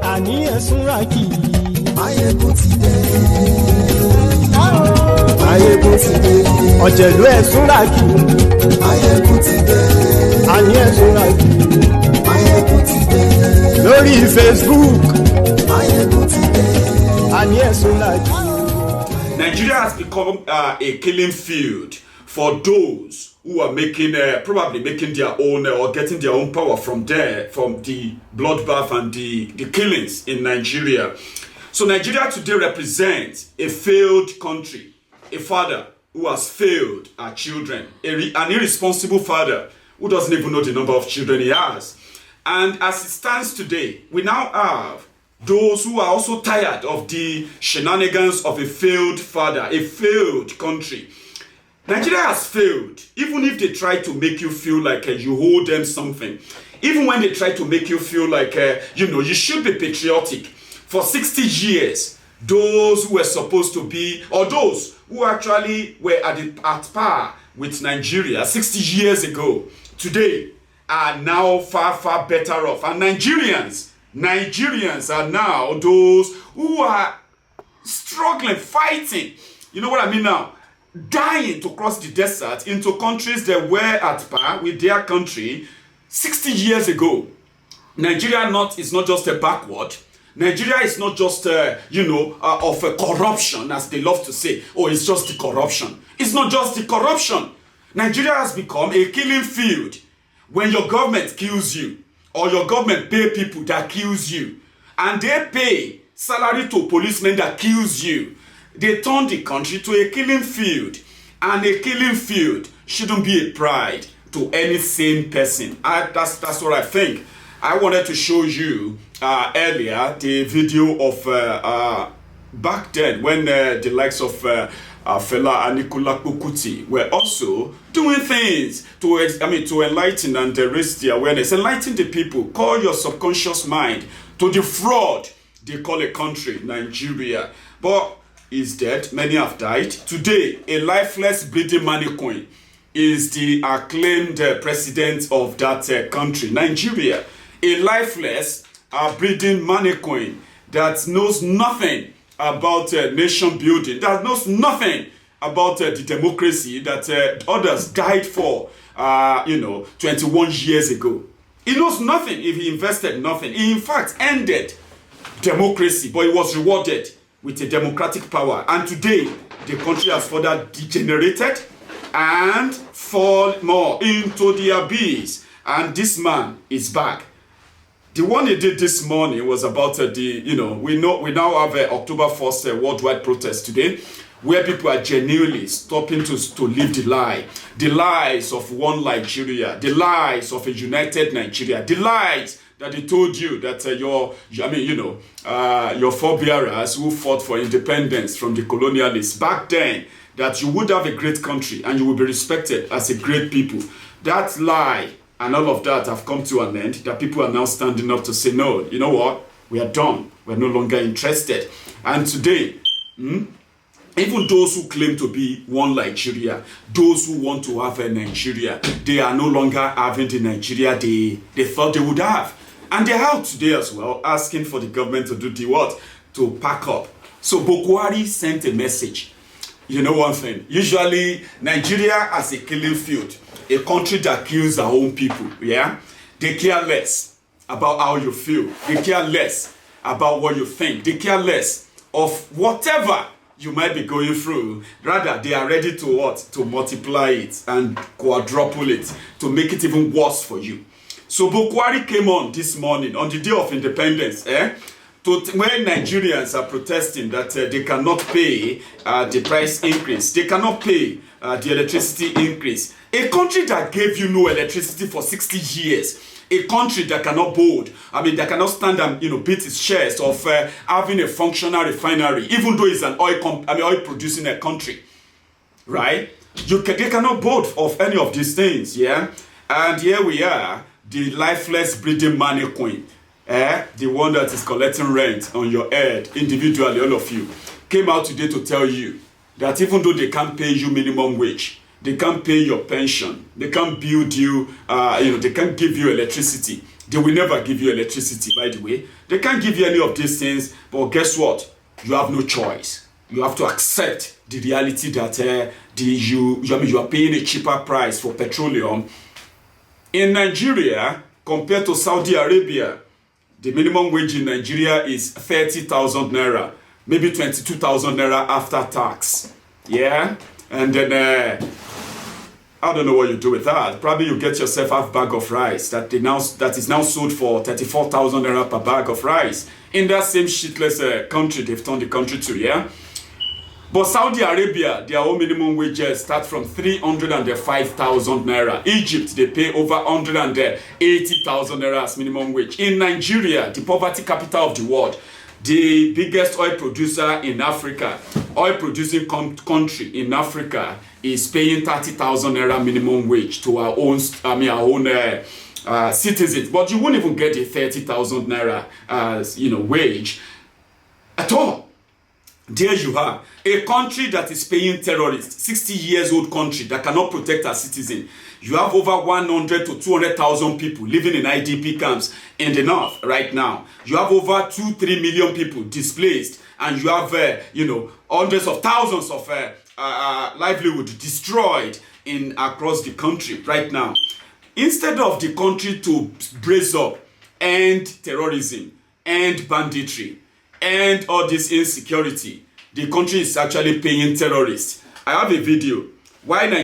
àníyàn súnra kì í. Máyégún ti dé. Máyégún ti dé. Ọ̀jẹ̀lú ẹ̀ súnra kì í. Máyégún ti dé. Àníyàn súnra kì í. Máyégún ti dé. Lórí Facebook. Máyégún ti dé. Àníyàn súnra kì í. Nigeria has become a killing field for those who are making, probably making their own or getting their own power from there, from the bloodbath and the killings in Nigeria. So Nigeria today represents a failed country, a father who has failed our children, an irresponsible father who doesn't even know the number of children he has. And as it stands today, we now have those who are also tired of the shenanigans of a failed father, a failed country. Nigeria has failed, even if they try to make you feel like you owe them something. Even when they try to make you feel like, you should be patriotic. For 60 years, those who were supposed to be, or those who actually were at par with Nigeria 60 years ago, today are now far, far better off. And Nigerians are now those who are struggling, fighting. You know what I mean now? Dying to cross the desert into countries that were at par with their country 60 years ago. Nigeria is not just a backward. Nigeria is not just, of a corruption, as they love to say. Oh, it's just the corruption. It's not just the corruption. Nigeria has become a killing field. When your government kills you, or your government pay people that kills you, and they pay salary to policemen that kills you, they turn the country to a killing field. And a killing field shouldn't be a pride to any sane person. That's what I think. I wanted to show you earlier the video of back then when the likes of Fela Anikulapo Kuti were also doing things to enlighten and raise the awareness, enlighten the people, call your subconscious mind to the fraud they call a country, Nigeria. But is dead, many have died. Today, a lifeless bleeding mannequin is the acclaimed president of that country, Nigeria. A lifeless bleeding mannequin that knows nothing about nation building, that knows nothing about the democracy that others died for, 21 years ago. He knows nothing if he invested nothing. He, in fact, ended democracy, but he was rewarded with a democratic power. And today, the country has further degenerated and fall more into the abyss. And this man is back. The one he did this morning was about we now have October 1st worldwide protest today, where people are genuinely stopping to live the lies of one Nigeria, the lies of a united Nigeria, the lies that they told you that your forebearers who fought for independence from the colonialists back then, that you would have a great country and you would be respected as a great people. That lie and all of that have come to an end, that people are now standing up to say, no, you know what? We are done. We're no longer interested. And today, even those who claim to be one Nigeria, those who want to have a Nigeria, they are no longer having the Nigeria they thought they would have. And they're out today as well, asking for the government to do the what? To pack up. So Buhari sent a message. You know one thing, usually Nigeria as a killing field, a country that kills our own people, yeah? They care less about how you feel. They care less about what you think. They care less of whatever you might be going through. Rather, they are ready to what? To multiply it and quadruple it, to make it even worse for you. So Buhari came on this morning, on the day of independence, when Nigerians are protesting that they cannot pay the price increase, they cannot pay the electricity increase. A country that gave you no electricity for 60 years, a country that cannot that cannot stand and beat its chest of having a functional refinery, even though it's an oil producing a country, right? They cannot boast of any of these things, yeah. And here we are, the lifeless breathing mannequin, the one that is collecting rent on your head individually, all of you, came out today to tell you that even though they can't pay you minimum wage, they can't pay your pension, they can't build you, they can't give you electricity. They will never give you electricity, by the way. They can't give you any of these things, but guess what? You have no choice. You have to accept the reality that you are paying a cheaper price for petroleum. In Nigeria, compared to Saudi Arabia, the minimum wage in Nigeria is 30,000 naira, maybe 22,000 naira after tax. Yeah? And then, I don't know what you do with that. Probably you get yourself half bag of rice that is now sold for 34,000 naira per bag of rice. In that same shitless country they've turned the country to, yeah? But Saudi Arabia, their own minimum wages start from 305,000 naira. Egypt, they pay over 180,000 naira as minimum wage. In Nigeria, the poverty capital of the world, the biggest oil producer in Africa, oil producing country in Africa, is paying 30,000 naira minimum wage to our own, citizens. But you won't even get a 30,000 naira, wage at all. There you are, a country that is paying terrorists, 60 years old country that cannot protect our citizens. You have over 100 to 200,000 people living in IDP camps in the north right now. You have over 2-3 million people displaced, and you have hundreds of thousands of livelihood destroyed across the country right now. Instead of the country to brace up, end terrorism, end banditry, and all this insecurity, the country is actually paying terrorists. I have a video why